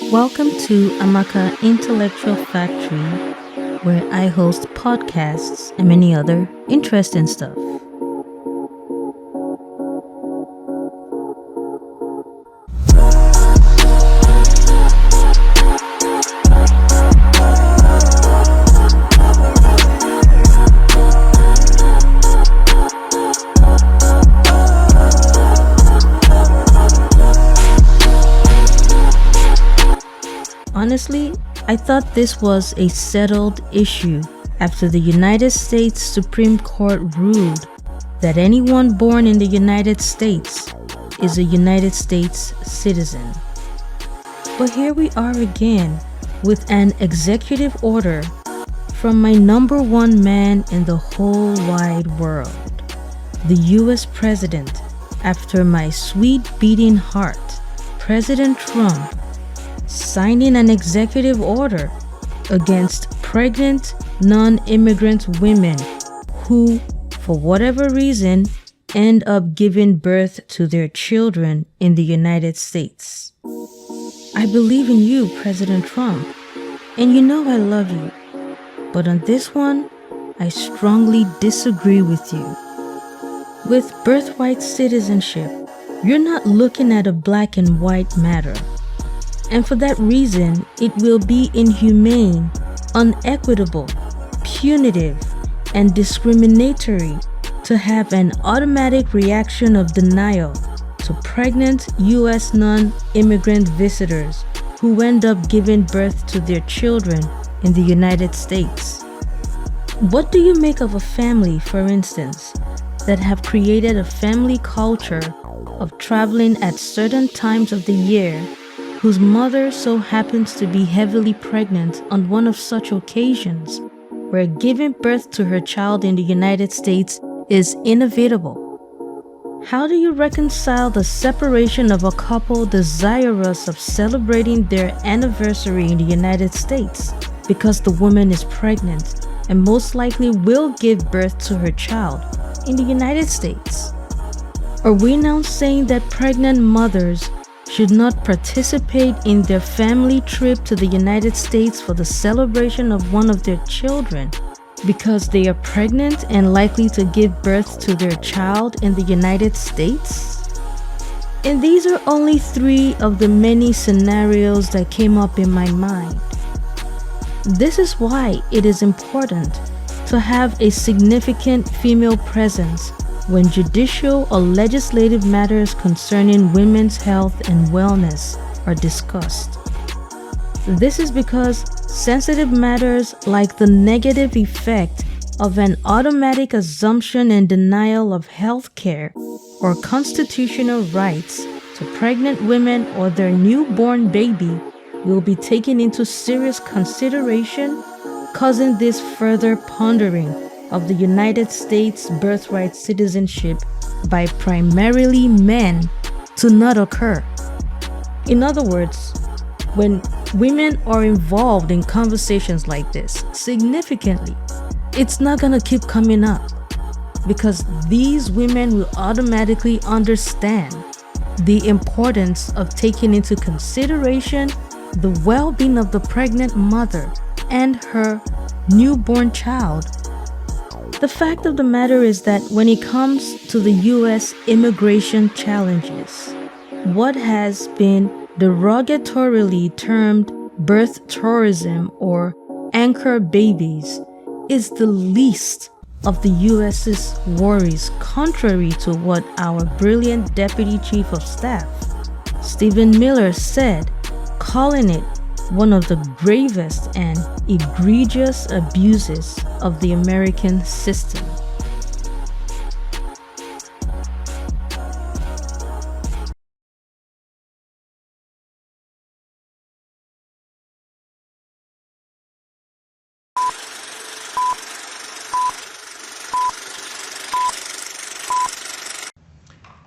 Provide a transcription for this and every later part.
Welcome to Amaka Intellectual Factory, where I host podcasts and many other interesting stuff. Honestly, I thought this was a settled issue after the United States Supreme Court ruled that anyone born in the United States is a United States citizen. But here we are again with an executive order from my number one man in the whole wide world, the US President, after my sweet beating heart, President Trump, signing an executive order against pregnant non-immigrant women who, for whatever reason, end up giving birth to their children in the United States. I believe in you, President Trump, and you know I love you. But on this one, I strongly disagree with you. With birthright citizenship, you're not looking at a black and white matter. And for that reason, it will be inhumane, unequitable, punitive, and discriminatory to have an automatic reaction of denial to pregnant U.S. non-immigrant visitors who end up giving birth to their children in the United States. What do you make of a family, for instance, that have created a family culture of traveling at certain times of the year, whose mother so happens to be heavily pregnant on one of such occasions, where giving birth to her child in the United States is inevitable? How do you reconcile the separation of a couple desirous of celebrating their anniversary in the United States because the woman is pregnant and most likely will give birth to her child in the United States? Are we now saying that pregnant mothers should not participate in their family trip to the United States for the celebration of one of their children because they are pregnant and likely to give birth to their child in the United States? And these are only 3 of the many scenarios that came up in my mind. This is why it is important to have a significant female presence when judicial or legislative matters concerning women's health and wellness are discussed. This is because sensitive matters like the negative effect of an automatic assumption and denial of health care or constitutional rights to pregnant women or their newborn baby will be taken into serious consideration, causing this further pondering of the United States birthright citizenship by primarily men to not occur. In other words, when women are involved in conversations like this significantly, it's not going to keep coming up because these women will automatically understand the importance of taking into consideration the well-being of the pregnant mother and her newborn child. The fact of the matter is that when it comes to the U.S. immigration challenges, what has been derogatorily termed birth tourism or anchor babies is the least of the U.S.'s worries, contrary to what our brilliant Deputy Chief of Staff, Stephen Miller, said, calling it one of the gravest and egregious abuses of the American system.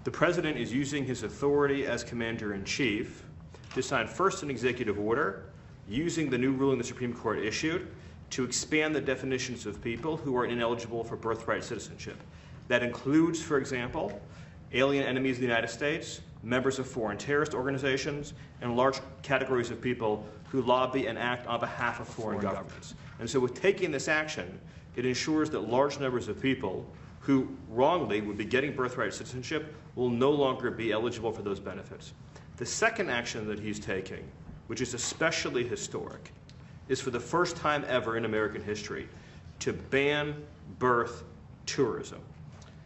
The President is using his authority as Commander-in-Chief to sign first an executive order using the new ruling the Supreme Court issued to expand the definitions of people who are ineligible for birthright citizenship. That includes, for example, alien enemies of the United States, members of foreign terrorist organizations, and large categories of people who lobby and act on behalf of foreign governments. And so with taking this action, it ensures that large numbers of people who wrongly would be getting birthright citizenship will no longer be eligible for those benefits. The second action that he's taking, which is especially historic, is for the first time ever in American history to ban birth tourism.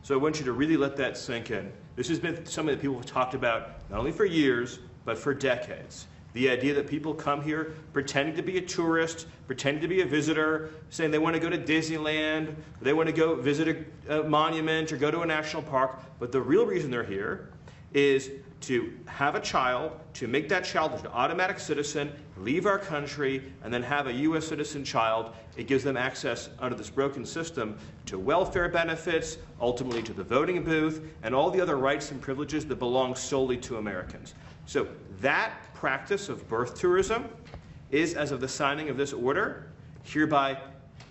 So I want you to really let that sink in. This has been something that people have talked about not only for years, but for decades. The idea that people come here pretending to be a tourist, pretending to be a visitor, saying they want to go to Disneyland, or they want to go visit a monument or go to a national park, but the real reason they're here is to have a child, to make that child an automatic citizen, leave our country, and then have a U.S. citizen child. It gives them access under this broken system to welfare benefits, ultimately to the voting booth, and all the other rights and privileges that belong solely to Americans. So that practice of birth tourism is, as of the signing of this order, hereby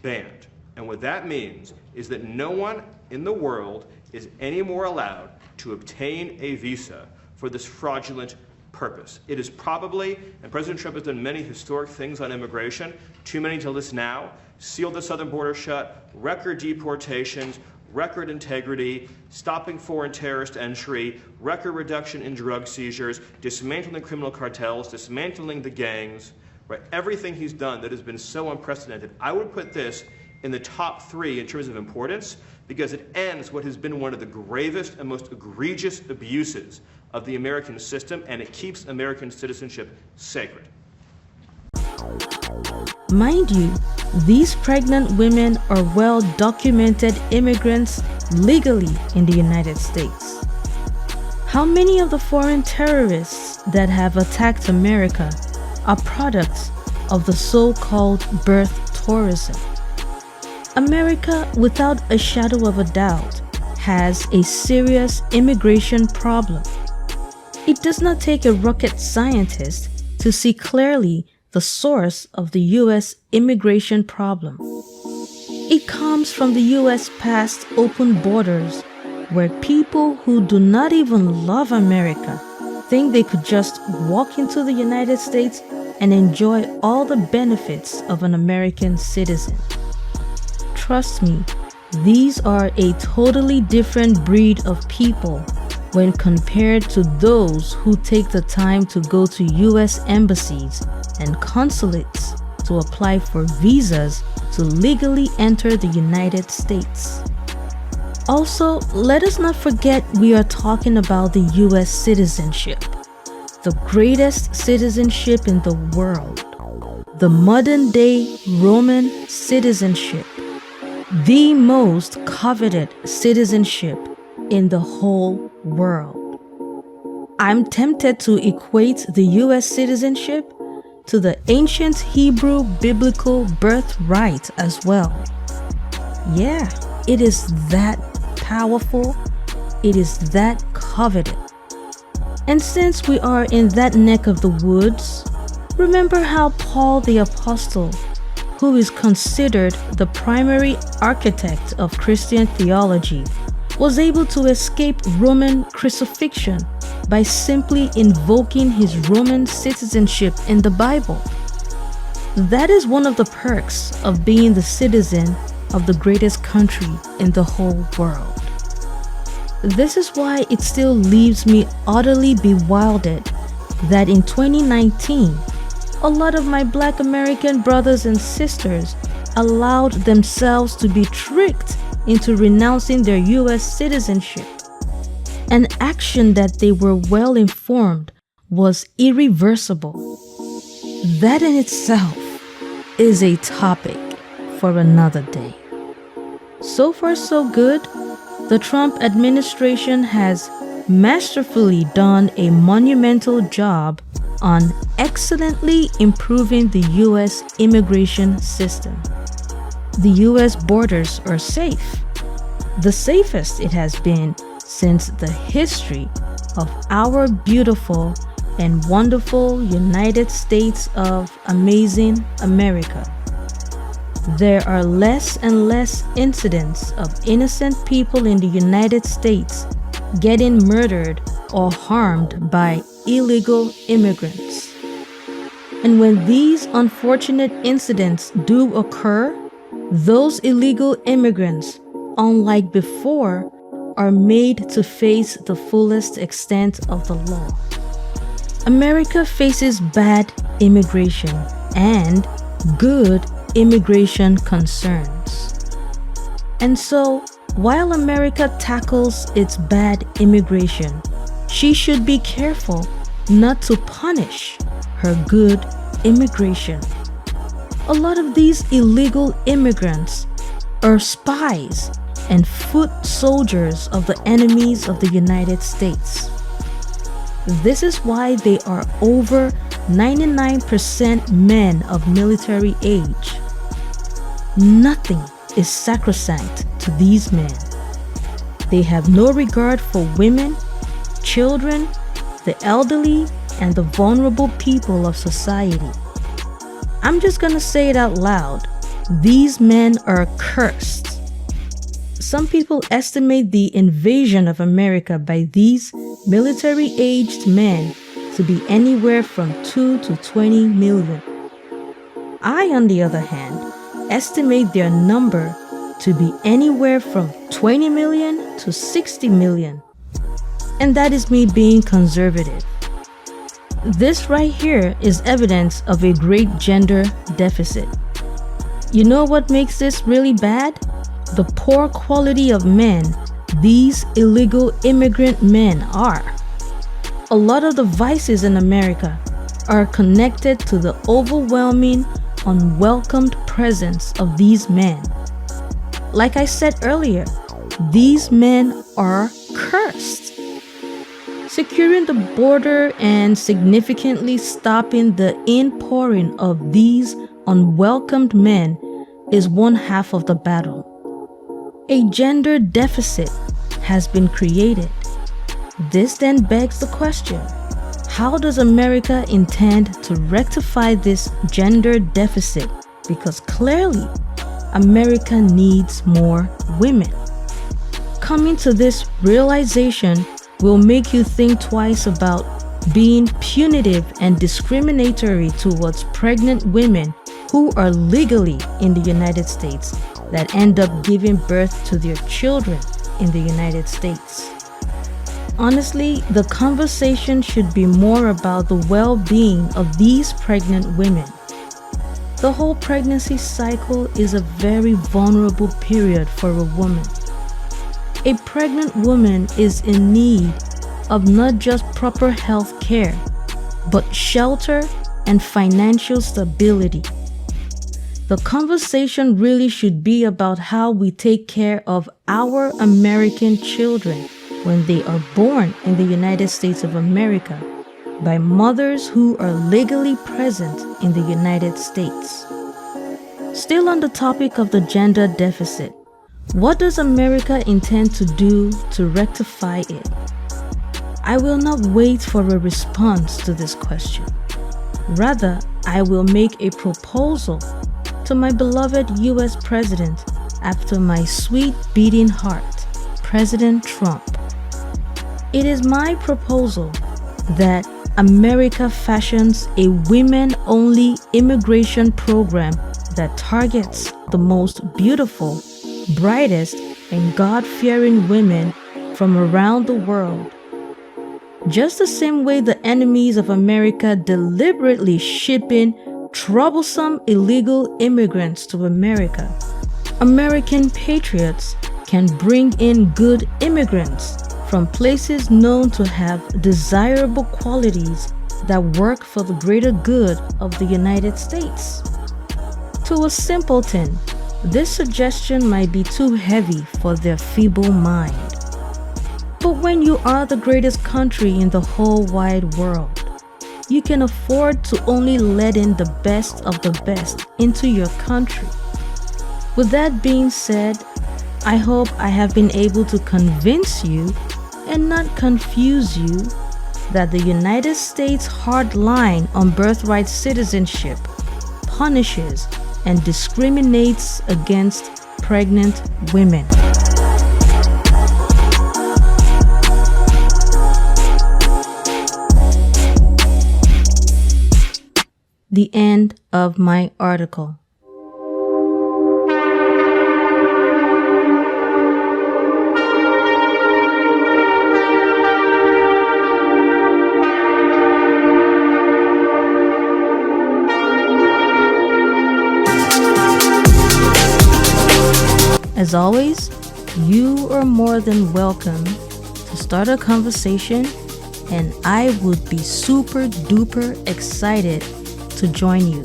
banned. And what that means is that no one in the world is any more allowed to obtain a visa for this fraudulent purpose. It is probably, and President Trump has done many historic things on immigration, too many to list now, sealed the southern border shut, record deportations, record integrity, stopping foreign terrorist entry, record reduction in drug seizures, dismantling criminal cartels, dismantling the gangs, right? Everything he's done that has been so unprecedented. I would put this in the top 3 in terms of importance because it ends what has been one of the gravest and most egregious abuses of the American system, and it keeps American citizenship sacred. Mind you, these pregnant women are well-documented immigrants legally in the United States. How many of the foreign terrorists that have attacked America are products of the so-called birth tourism? America, without a shadow of a doubt, has a serious immigration problem. It does not take a rocket scientist to see clearly the source of the U.S. immigration problem. It comes from the U.S. past open borders, where people who do not even love America think they could just walk into the United States and enjoy all the benefits of an American citizen. Trust me, these are a totally different breed of people when compared to those who take the time to go to U.S. embassies and consulates to apply for visas to legally enter the United States. Also, let us not forget we are talking about the U.S. citizenship, the greatest citizenship in the world, the modern-day Roman citizenship, the most coveted citizenship in the whole world. I'm tempted to equate the U.S. citizenship to the ancient Hebrew biblical birthright as well. Yeah, it is that powerful, it is that coveted. And since we are in that neck of the woods, remember how Paul the Apostle, who is considered the primary architect of Christian theology, was able to escape Roman crucifixion by simply invoking his Roman citizenship in the Bible. That is one of the perks of being the citizen of the greatest country in the whole world. This is why it still leaves me utterly bewildered that in 2019, a lot of my Black American brothers and sisters allowed themselves to be tricked into renouncing their U.S. citizenship, an action that they were well informed was irreversible. That in itself is a topic for another day. So far, so good. The Trump administration has masterfully done a monumental job on excellently improving the U.S. immigration system. The U.S. borders are safe, the safest it has been since the history of our beautiful and wonderful United States of amazing America. There are less and less incidents of innocent people in the United States getting murdered or harmed by illegal immigrants. And when these unfortunate incidents do occur, those illegal immigrants, unlike before, are made to face the fullest extent of the law. America faces bad immigration and good immigration concerns. And so, while America tackles its bad immigration, she should be careful not to punish her good immigration. A lot of these illegal immigrants are spies and foot soldiers of the enemies of the United States. This is why they are over 99% men of military age. Nothing is sacrosanct to these men. They have no regard for women, children, the elderly, and the vulnerable people of society. I'm just gonna say it out loud. These men are cursed. Some people estimate the invasion of America by these military-aged men to be anywhere from 2 to 20 million. I, on the other hand, estimate their number to be anywhere from 20 million to 60 million. And that is me being conservative. This right here is evidence of a great gender deficit. You know what makes this really bad? The poor quality of men these illegal immigrant men are. A lot of the vices in America are connected to the overwhelming, unwelcomed presence of these men. Like I said earlier, these men are cursed. Securing the border and significantly stopping the inpouring of these unwelcomed men is one half of the battle. A gender deficit has been created. This then begs the question, how does America intend to rectify this gender deficit? Because clearly, America needs more women. Coming to this realization will make you think twice about being punitive and discriminatory towards pregnant women who are legally in the United States that end up giving birth to their children in the United States. Honestly, the conversation should be more about the well-being of these pregnant women. The whole pregnancy cycle is a very vulnerable period for a woman. A pregnant woman is in need of not just proper health care, but shelter and financial stability. The conversation really should be about how we take care of our American children when they are born in the United States of America by mothers who are legally present in the United States. Still on the topic of the gender deficit, what does America intend to do to rectify it? I will not wait for a response to this question. Rather, I will make a proposal to my beloved US President after my sweet beating heart, President Trump. It is my proposal that America fashions a women-only immigration program that targets the most beautiful, brightest, and God-fearing women from around the world. Just the same way the enemies of America deliberately ship in troublesome illegal immigrants to America, American patriots can bring in good immigrants from places known to have desirable qualities that work for the greater good of the United States. To a simpleton, this suggestion might be too heavy for their feeble mind. But when you are the greatest country in the whole wide world, you can afford to only let in the best of the best into your country. With that being said, I hope I have been able to convince you and not confuse you that the United States hardline on birthright citizenship punishes and discriminates against pregnant women. The end of my article. As always, you are more than welcome to start a conversation, and I would be super duper excited to join you.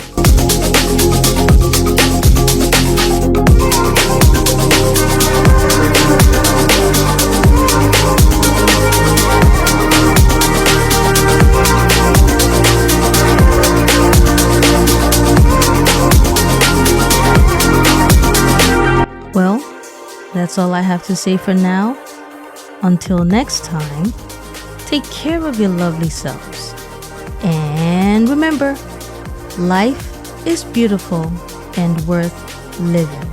Well, that's all I have to say for now. Until next time, take care of your lovely selves. And remember, life is beautiful and worth living.